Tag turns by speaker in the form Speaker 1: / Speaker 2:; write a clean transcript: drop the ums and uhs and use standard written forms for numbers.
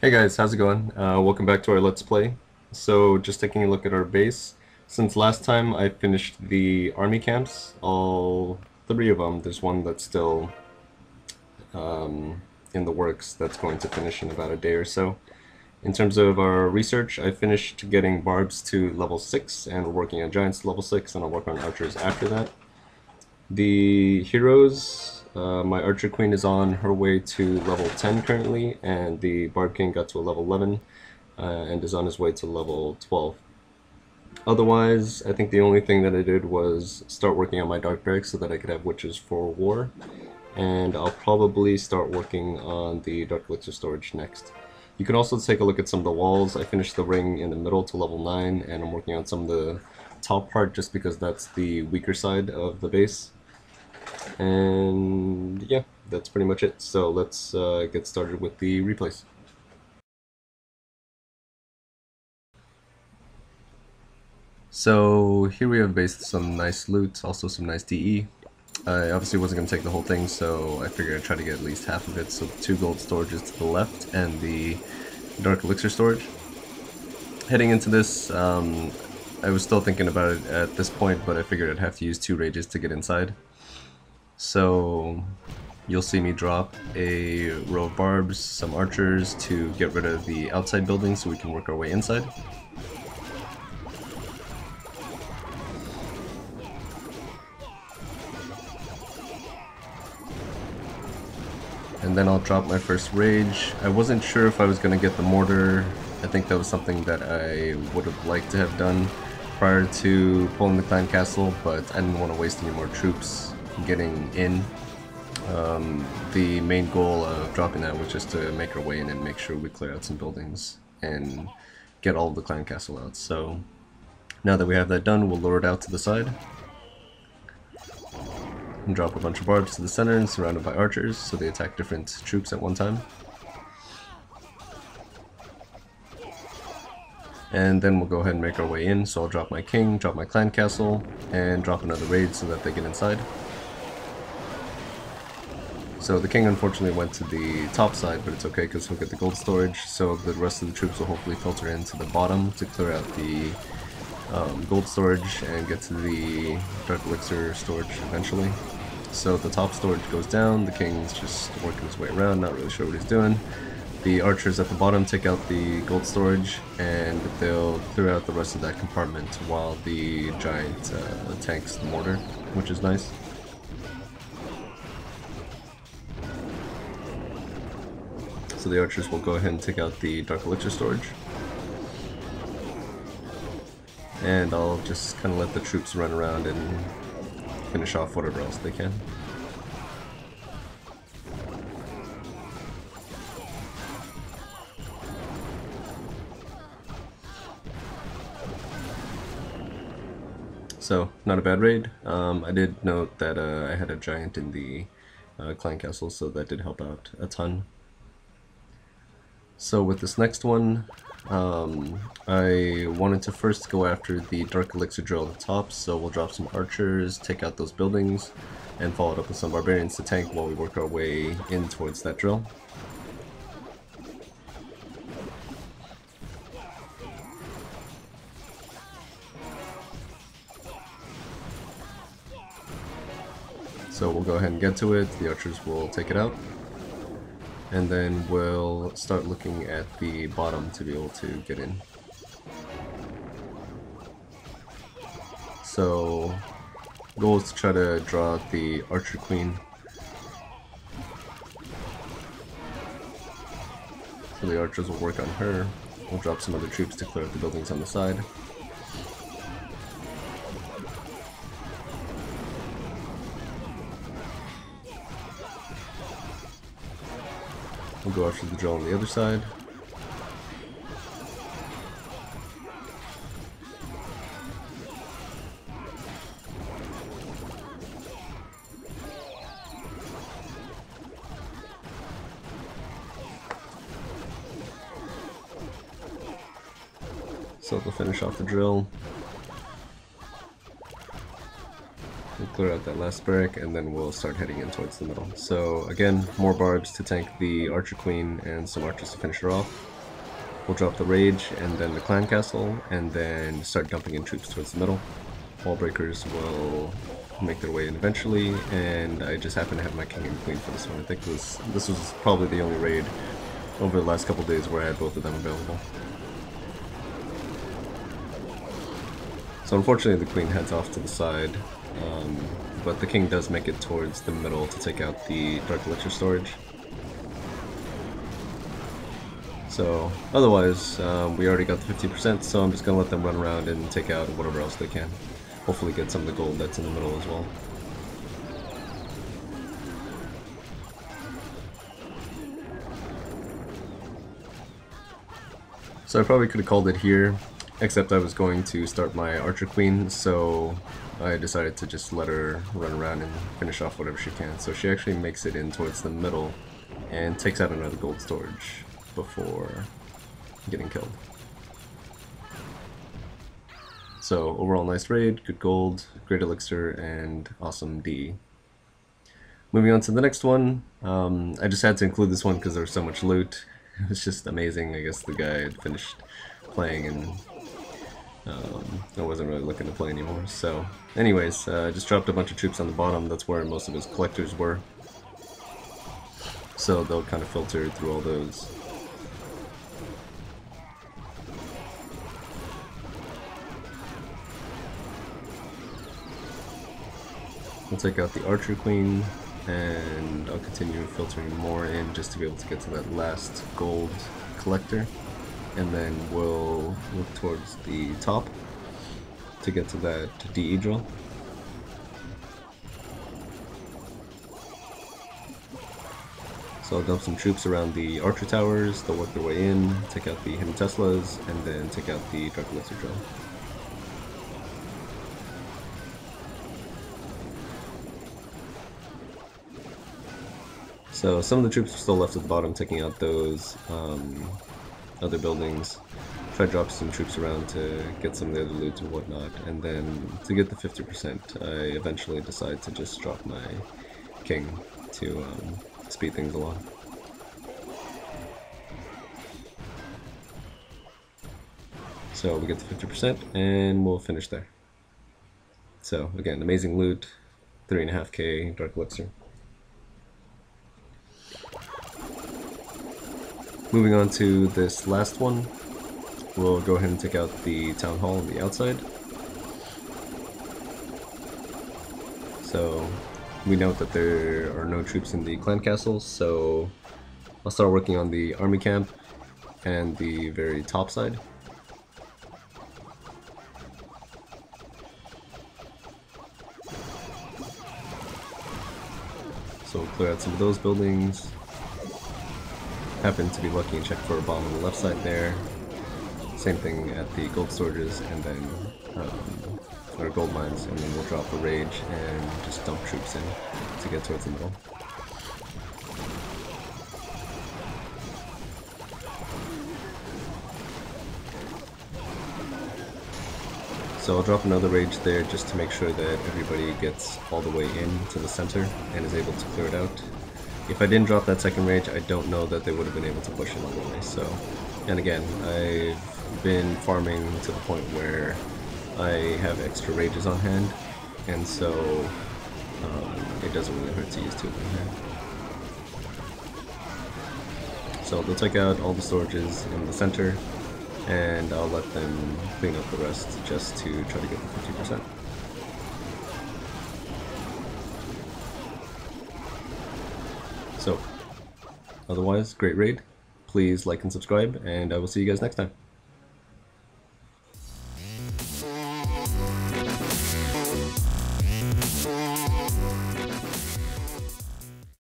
Speaker 1: Hey guys, how's it going? Welcome back to our Let's Play. So, just taking a look at our base. Since last time I finished the army camps, all three of them. There's one that's still in the works that's going to finish in about a day or so. In terms of our research, I finished getting barbs to level 6 and we're working on giants to level 6 and I'll work on archers after that. The heroes, my Archer Queen is on her way to level 10 currently, and the Barb King got to a level 11 and is on his way to level 12. Otherwise, I think the only thing that I did was start working on my Dark Barracks so that I could have witches for war, and I'll probably start working on the Dark Elixir storage next. You can also take a look at some of the walls. I finished the ring in the middle to level 9, and I'm working on some of the top part just because that's the weaker side of the base. And yeah, that's pretty much it. So let's get started with the replays. So here we have based some nice loot, also some nice DE. I obviously wasn't going to take the whole thing, so I figured I'd try to get at least half of it. So 2 gold storages to the left and the Dark Elixir storage. Heading into this, I was still thinking about it at this point, but I figured I'd have to use 2 rages to get inside. So you'll see me drop a row of barbs, some archers to get rid of the outside buildings so we can work our way inside. And then I'll drop my first rage. I wasn't sure if I was going to get the mortar. I think that was something that I would have liked to have done prior to pulling the clan castle, but I didn't want to waste any more troops getting in. The main goal of dropping that was just to make our way in and make sure we clear out some buildings and get all of the clan castle out. So now that we have that done, we'll lure it out to the side and drop a bunch of barbs to the center and surrounded by archers so they attack different troops at one time. And then we'll go ahead and make our way in. So I'll drop my king, drop my clan castle, and drop another raid so that they get inside. So the king unfortunately went to the top side, but it's okay because he'll get the gold storage, so the rest of the troops will hopefully filter into the bottom to clear out the gold storage and get to the Dark Elixir storage eventually. So the top storage goes down, the king's just working his way around, not really sure what he's doing. The archers at the bottom take out the gold storage and they'll clear out the rest of that compartment while the giant tanks the mortar, which is nice. So the archers will go ahead and take out the Dark Elixir storage. And I'll just kind of let the troops run around and finish off whatever else they can. So, not a bad raid. I did note that I had a giant in the clan castle, so that did help out a ton. So with this next one, I wanted to first go after the Dark Elixir drill at the top, so we'll drop some archers, take out those buildings, and follow it up with some barbarians to tank while we work our way in towards that drill. So we'll go ahead and get to it, the archers will take it out. And then we'll start looking at the bottom to be able to get in. So, goal is to try to draw out the Archer Queen. So the archers will work on her. We'll drop some other troops to clear out the buildings on the side. We'll go after the drill on the other side. So they'll finish off the drill. We'll clear out that last barrack, and then we'll start heading in towards the middle. So again, more barbs to tank the Archer Queen and some archers to finish her off. We'll drop the Rage and then the Clan Castle, and then start dumping in troops towards the middle. Wall breakers will make their way in eventually, and I just happen to have my King and Queen for this one. I think this was probably the only raid over the last couple days where I had both of them available. So unfortunately the Queen heads off to the side, but the King does make it towards the middle to take out the Dark Elixir storage. So otherwise, we already got the 50%, so I'm just going to let them run around and take out whatever else they can. Hopefully get some of the gold that's in the middle as well. So I probably could have called it here, except I was going to start my Archer Queen, so I decided to just let her run around and finish off whatever she can. So she actually makes it in towards the middle and takes out another gold storage before getting killed. So overall nice raid, good gold, great elixir, and awesome D. Moving on to the next one, I just had to include this one because there was so much loot. It was just amazing. I guess the guy had finished playing and I wasn't really looking to play anymore. So anyways, just dropped a bunch of troops on the bottom. That's where most of his collectors were. So they'll kind of filter through all those. We'll take out the Archer Queen, and I'll continue filtering more in just to be able to get to that last gold collector, and then we'll look towards the top to get to that DE drill. So I'll dump some troops around the Archer towers, they'll work their way in, take out the hidden Teslas, and then take out the Dark Elixir drill. So some of the troops are still left at the bottom, taking out those other buildings. Try to drop some troops around to get some of the other loot and whatnot, and then to get the 50%, I eventually decide to just drop my King to speed things along. So we get the 50%, and we'll finish there. So again, amazing loot, 3.5k Dark Elixir. Moving on to this last one, we'll go ahead and take out the Town Hall on the outside. So we note that there are no troops in the clan castle, so I'll start working on the army camp and the very top side. So we'll clear out some of those buildings. Happened to be lucky and check for a bomb on the left side there. Same thing at the gold storages, and then our gold mines, and then we'll drop a rage and just dump troops in to get towards the middle. So I'll drop another rage there just to make sure that everybody gets all the way in to the center and is able to clear it out. If I didn't drop that second rage, I don't know that they would have been able to push it all the way. So, and again, I've been farming to the point where I have extra rages on hand, and so it doesn't really hurt to use two of them here. So they'll take out all the storages in the center, and I'll let them clean up the rest just to try to get the 50%. So, otherwise, great raid. Please like and subscribe, and I will see you guys next time.